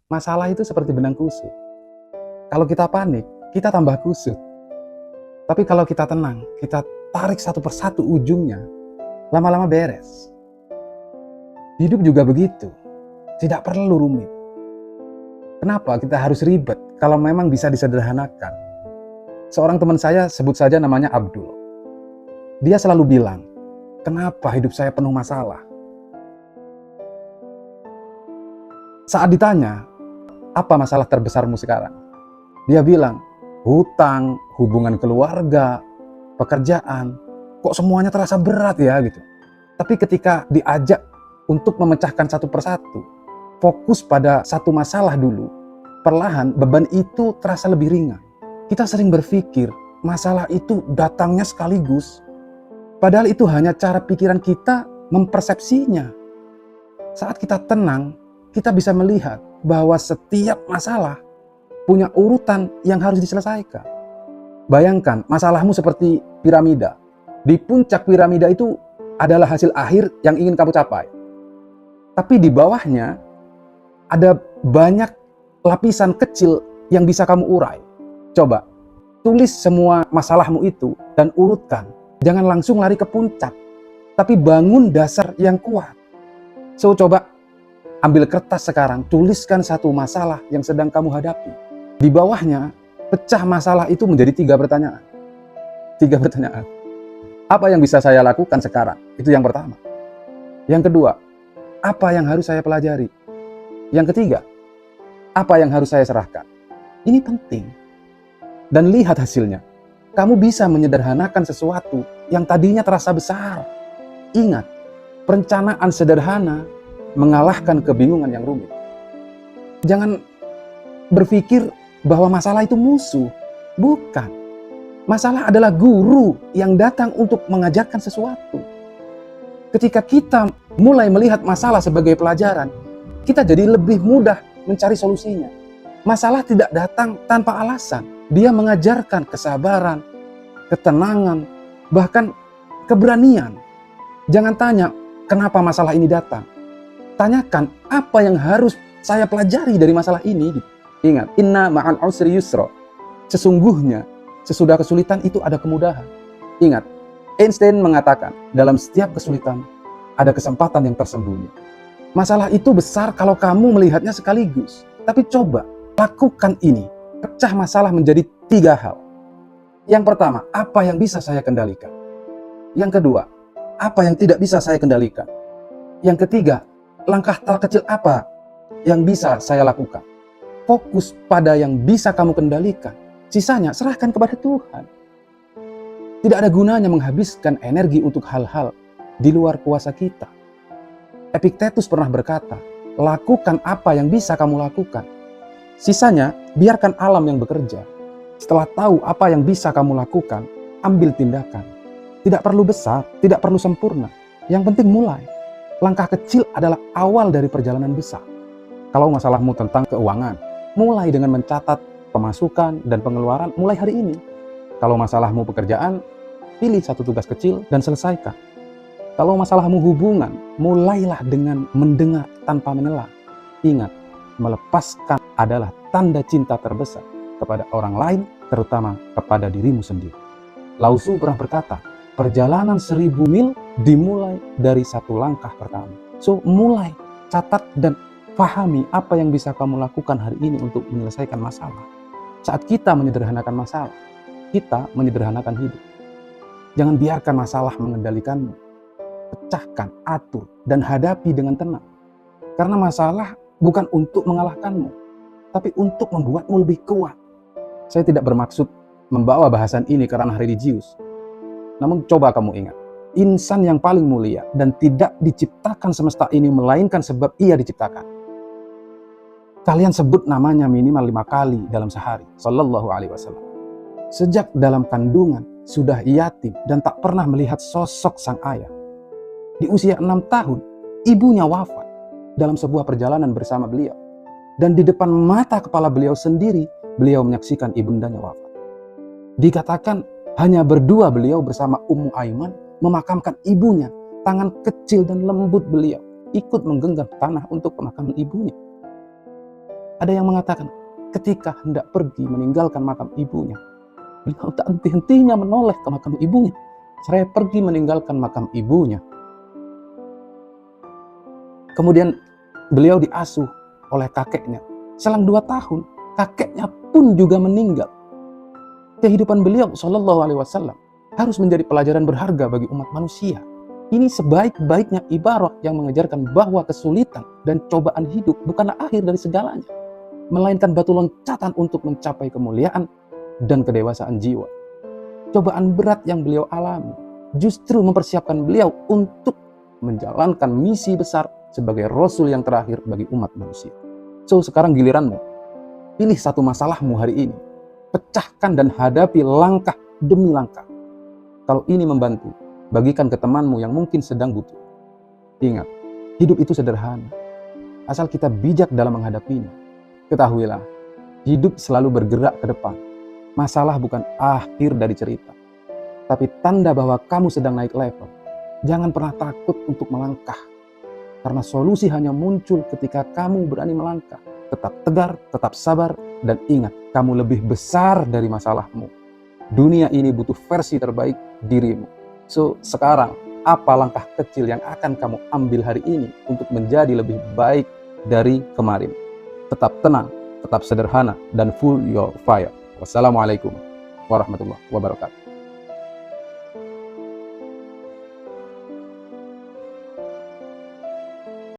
Masalah itu seperti benang kusut. Kalau kita panik, kita tambah kusut. Tapi kalau kita tenang, kita tarik satu persatu ujungnya, lama-lama beres. Hidup juga begitu, tidak perlu rumit. Kenapa kita harus ribet kalau memang bisa disederhanakan? Seorang teman saya, sebut saja namanya Abdul. Dia selalu bilang, kenapa hidup saya penuh masalah? Saat ditanya, apa masalah terbesarmu sekarang? Dia bilang, hutang, hubungan keluarga, pekerjaan, kok semuanya terasa berat ya gitu. Tapi ketika diajak untuk memecahkan satu persatu, fokus pada satu masalah dulu, perlahan beban itu terasa lebih ringan. Kita sering berpikir masalah itu datangnya sekaligus, padahal itu hanya cara pikiran kita mempersepsinya. Saat kita tenang, kita bisa melihat bahwa setiap masalah punya urutan yang harus diselesaikan. Bayangkan masalahmu seperti piramida. Di puncak piramida itu adalah hasil akhir yang ingin kamu capai. Tapi di bawahnya ada banyak lapisan kecil yang bisa kamu urai. Coba, tulis semua masalahmu itu dan urutkan. Jangan langsung lari ke puncak, tapi bangun dasar yang kuat. So, coba ambil kertas sekarang, tuliskan satu masalah yang sedang kamu hadapi. Di bawahnya, pecah masalah itu menjadi 3 pertanyaan. 3 pertanyaan. Apa yang bisa saya lakukan sekarang? Itu yang pertama. Yang kedua, apa yang harus saya pelajari? Yang ketiga, apa yang harus saya serahkan? Ini penting. Dan lihat hasilnya. Kamu bisa menyederhanakan sesuatu yang tadinya terasa besar. Ingat, perencanaan sederhana mengalahkan kebingungan yang rumit. Jangan berpikir bahwa masalah itu musuh. Bukan. Masalah adalah guru yang datang untuk mengajarkan sesuatu. Ketika kita mulai melihat masalah sebagai pelajaran, kita jadi lebih mudah mencari solusinya. Masalah tidak datang tanpa alasan. Dia mengajarkan kesabaran, ketenangan, bahkan keberanian. Jangan tanya, kenapa masalah ini datang? Tanyakan, apa yang harus saya pelajari dari masalah ini? Ingat, inna ma'al usri yusra. Sesungguhnya, sesudah kesulitan itu ada kemudahan. Ingat, Einstein mengatakan, dalam setiap kesulitan ada kesempatan yang tersembunyi. Masalah itu besar kalau kamu melihatnya sekaligus. Tapi coba, lakukan ini. Pecah masalah menjadi 3 hal. Yang pertama, apa yang bisa saya kendalikan? Yang kedua, apa yang tidak bisa saya kendalikan? Yang ketiga, langkah terkecil apa yang bisa saya lakukan? Fokus pada yang bisa kamu kendalikan. Sisanya serahkan kepada Tuhan. Tidak ada gunanya menghabiskan energi untuk hal-hal di luar kuasa kita. Epictetus pernah berkata, lakukan apa yang bisa kamu lakukan. Sisanya, biarkan alam yang bekerja. Setelah tahu apa yang bisa kamu lakukan, ambil tindakan. Tidak perlu besar, tidak perlu sempurna. Yang penting mulai. Langkah kecil adalah awal dari perjalanan besar. Kalau masalahmu tentang keuangan, mulai dengan mencatat pemasukan dan pengeluaran mulai hari ini. Kalau masalahmu pekerjaan, pilih satu tugas kecil dan selesaikan. Kalau masalahmu hubungan, mulailah dengan mendengar tanpa menelan. Ingat, melepaskan adalah tanda cinta terbesar kepada orang lain, terutama kepada dirimu sendiri. Lao Tzu pernah berkata, perjalanan 1000 mil dimulai dari satu langkah pertama. So, mulai, catat dan pahami apa yang bisa kamu lakukan hari ini untuk menyelesaikan masalah. Saat kita menyederhanakan masalah, kita menyederhanakan hidup. Jangan biarkan masalah mengendalikanmu. Pecahkan, atur, dan hadapi dengan tenang. Karena masalah bukan untuk mengalahkanmu, tapi untuk membuatmu lebih kuat. Saya tidak bermaksud membawa bahasan ini ke ranah religius. Namun coba kamu ingat, insan yang paling mulia dan tidak diciptakan semesta ini melainkan sebab ia diciptakan. Kalian sebut namanya minimal 5 kali dalam sehari, sallallahu alaihi wasallam. Sejak dalam kandungan sudah yatim dan tak pernah melihat sosok sang ayah. Di usia 6 tahun, ibunya wafat dalam sebuah perjalanan bersama beliau. Dan di depan mata kepala beliau sendiri, beliau menyaksikan ibundanya wafat. Dikatakan hanya berdua beliau bersama Ummu Aiman memakamkan ibunya. Tangan kecil dan lembut beliau ikut menggenggam tanah untuk pemakaman ibunya. Ada yang mengatakan ketika hendak pergi meninggalkan makam ibunya, beliau tak henti-hentinya menoleh ke makam ibunya. Saya pergi meninggalkan makam ibunya. Kemudian beliau diasuh oleh kakeknya. Selang 2 tahun, kakeknya pun juga meninggal. Kehidupan beliau Shallallahu Alaihi Wasallam harus menjadi pelajaran berharga bagi umat manusia. Ini sebaik-baiknya ibarat yang mengajarkan bahwa kesulitan dan cobaan hidup bukanlah akhir dari segalanya, melainkan batu loncatan untuk mencapai kemuliaan dan kedewasaan jiwa. Cobaan berat yang beliau alami justru mempersiapkan beliau untuk menjalankan misi besar sebagai Rasul yang terakhir bagi umat manusia. So, sekarang giliranmu. Pilih satu masalahmu hari ini. Pecahkan dan hadapi langkah demi langkah. Kalau ini membantu, bagikan ke temanmu yang mungkin sedang butuh. Ingat, hidup itu sederhana. Asal kita bijak dalam menghadapinya. Ketahuilah, hidup selalu bergerak ke depan. Masalah bukan akhir dari cerita, tapi tanda bahwa kamu sedang naik level. Jangan pernah takut untuk melangkah, karena solusi hanya muncul ketika kamu berani melangkah. Tetap tegar, tetap sabar, dan ingat, kamu lebih besar dari masalahmu. Dunia ini butuh versi terbaik dirimu. So, sekarang, apa langkah kecil yang akan kamu ambil hari ini untuk menjadi lebih baik dari kemarin? Tetap tenang, tetap sederhana, dan full your fire. Wassalamualaikum warahmatullahi wabarakatuh.